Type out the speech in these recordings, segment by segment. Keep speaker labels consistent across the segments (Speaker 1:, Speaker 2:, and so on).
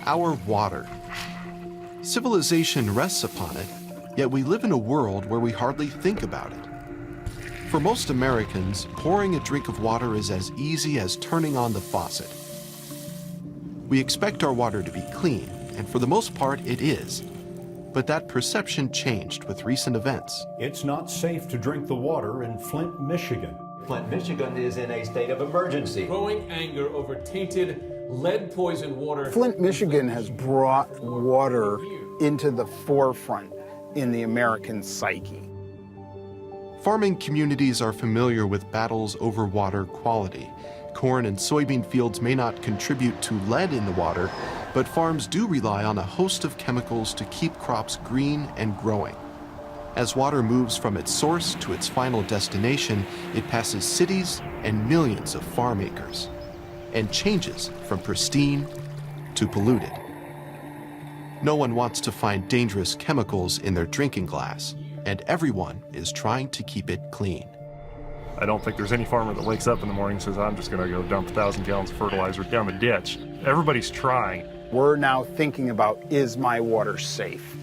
Speaker 1: our water. Civilization rests upon it, yet we live in a world where we hardly think about it. For most Americans, pouring a drink of water is as easy as turning on the faucet. We expect our water to be clean, and for the most part it is. But that perception changed with recent events.
Speaker 2: It's not safe to drink the water in Flint, Michigan.
Speaker 3: Flint, Michigan is in a state of emergency.
Speaker 4: Growing anger over tainted, lead-poisoned water.
Speaker 5: Flint, Michigan has brought water into the forefront in the American psyche.
Speaker 1: Farming communities are familiar with battles over water quality. Corn and soybean fields may not contribute to lead in the water, but farms do rely on a host of chemicals to keep crops green and growing. As water moves from its source to its final destination, it passes cities and millions of farm acres, and changes from pristine to polluted. No one wants to find dangerous chemicals in their drinking glass, and everyone is trying to keep it clean.
Speaker 6: I don't think there's any farmer that wakes up in the morning and says, I'm just going to go dump 1,000 gallons of fertilizer down the ditch. Everybody's trying.
Speaker 5: We're now thinking about, is my water safe?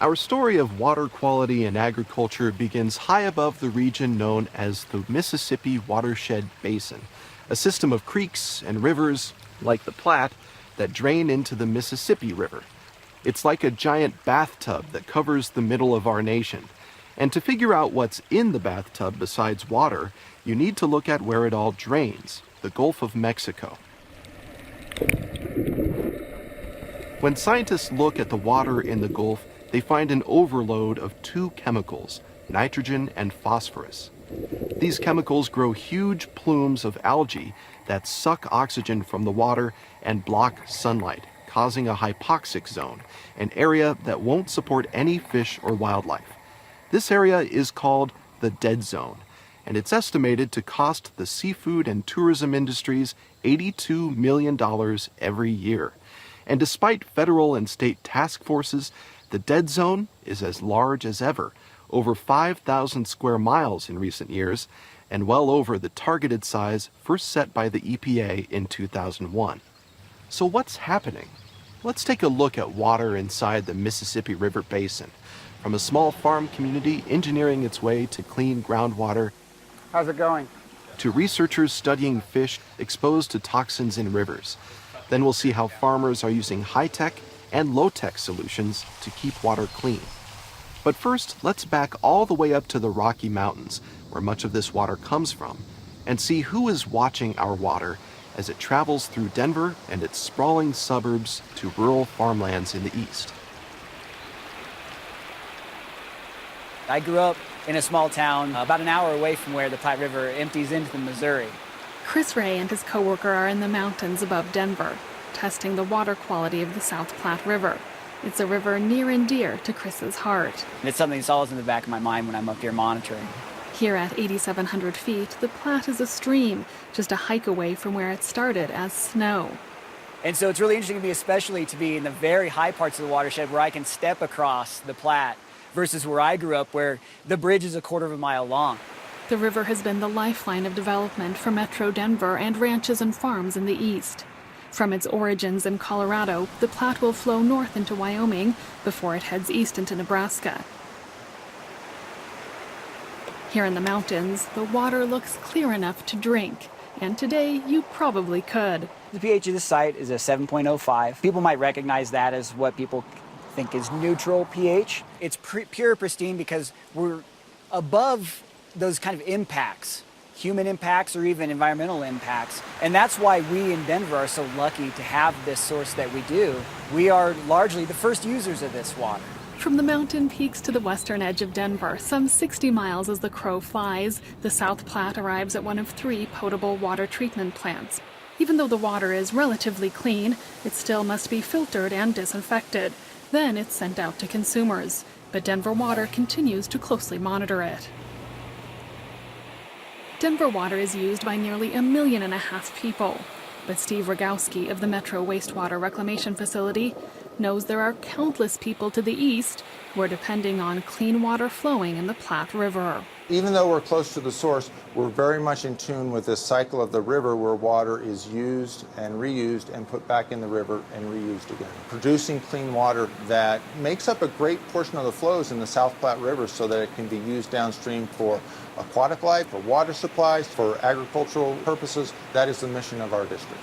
Speaker 1: Our story of water quality and agriculture begins high above the region known as the Mississippi Watershed Basin, a system of creeks and rivers, like the Platte, that drain into the Mississippi River. It's like a giant bathtub that covers the middle of our nation. And to figure out what's in the bathtub besides water, you need to look at where it all drains, the Gulf of Mexico. When scientists look at the water in the Gulf, they find an overload of two chemicals, nitrogen and phosphorus. These chemicals grow huge plumes of algae that suck oxygen from the water and block sunlight, causing a hypoxic zone, an area that won't support any fish or wildlife. This area is called the dead zone, and it's estimated to cost the seafood and tourism industries $82 million every year. And despite federal and state task forces, the dead zone is as large as ever, over 5,000 square miles in recent years, and well over the targeted size first set by the EPA in 2001. So what's happening? Let's take a look at water inside the Mississippi River Basin, from a small farm community engineering its way to clean groundwater.
Speaker 5: How's it going?
Speaker 1: To researchers studying fish exposed to toxins in rivers. Then we'll see how farmers are using high-tech and low-tech solutions to keep water clean. But first, let's back all the way up to the Rocky Mountains, where much of this water comes from, and see who is watching our water as it travels through Denver and its sprawling suburbs to rural farmlands in the east.
Speaker 7: I grew up in a small town about an hour away from where the Platte River empties into the Missouri.
Speaker 8: Chris Ray and his coworker are in the mountains above Denver, testing the water quality of the South Platte River. It's a river near and dear to Chris's heart.
Speaker 7: And it's something that's always in the back of my mind when I'm up here monitoring.
Speaker 8: Here at 8,700 feet, the Platte is a stream, just a hike away from where it started as snow.
Speaker 7: And so it's really interesting to me, especially to be in the very high parts of the watershed where I can step across the Platte versus where I grew up, where the bridge is 1/4 mile long.
Speaker 8: The river has been the lifeline of development for Metro Denver and ranches and farms in the east. From its origins in Colorado, the Platte will flow north into Wyoming before it heads east into Nebraska. Here in the mountains, the water looks clear enough to drink, and today you probably could.
Speaker 7: The pH of this site is a 7.05. People might recognize that as what people think is neutral pH. It's pure pristine because we're above those kind of impacts, human impacts or even environmental impacts. And that's why we in Denver are so lucky to have this source that we do. We are largely the first users of this water.
Speaker 8: From the mountain peaks to the western edge of Denver, some 60 miles as the crow flies, the South Platte arrives at one of 3 potable water treatment plants. Even though the water is relatively clean, it still must be filtered and disinfected. Then it's sent out to consumers. But Denver Water continues to closely monitor it. Denver Water is used by nearly 1.5 million people. But Steve Rogowski of the Metro Wastewater Reclamation Facility knows there are countless people to the east who are depending on clean water flowing in the Platte River.
Speaker 9: Even though we're close to the source, we're very much in tune with this cycle of the river where water is used and reused and put back in the river and reused again. Producing clean water that makes up a great portion of the flows in the South Platte River so that it can be used downstream for aquatic life, for water supplies, for agricultural purposes. That is the mission of our district.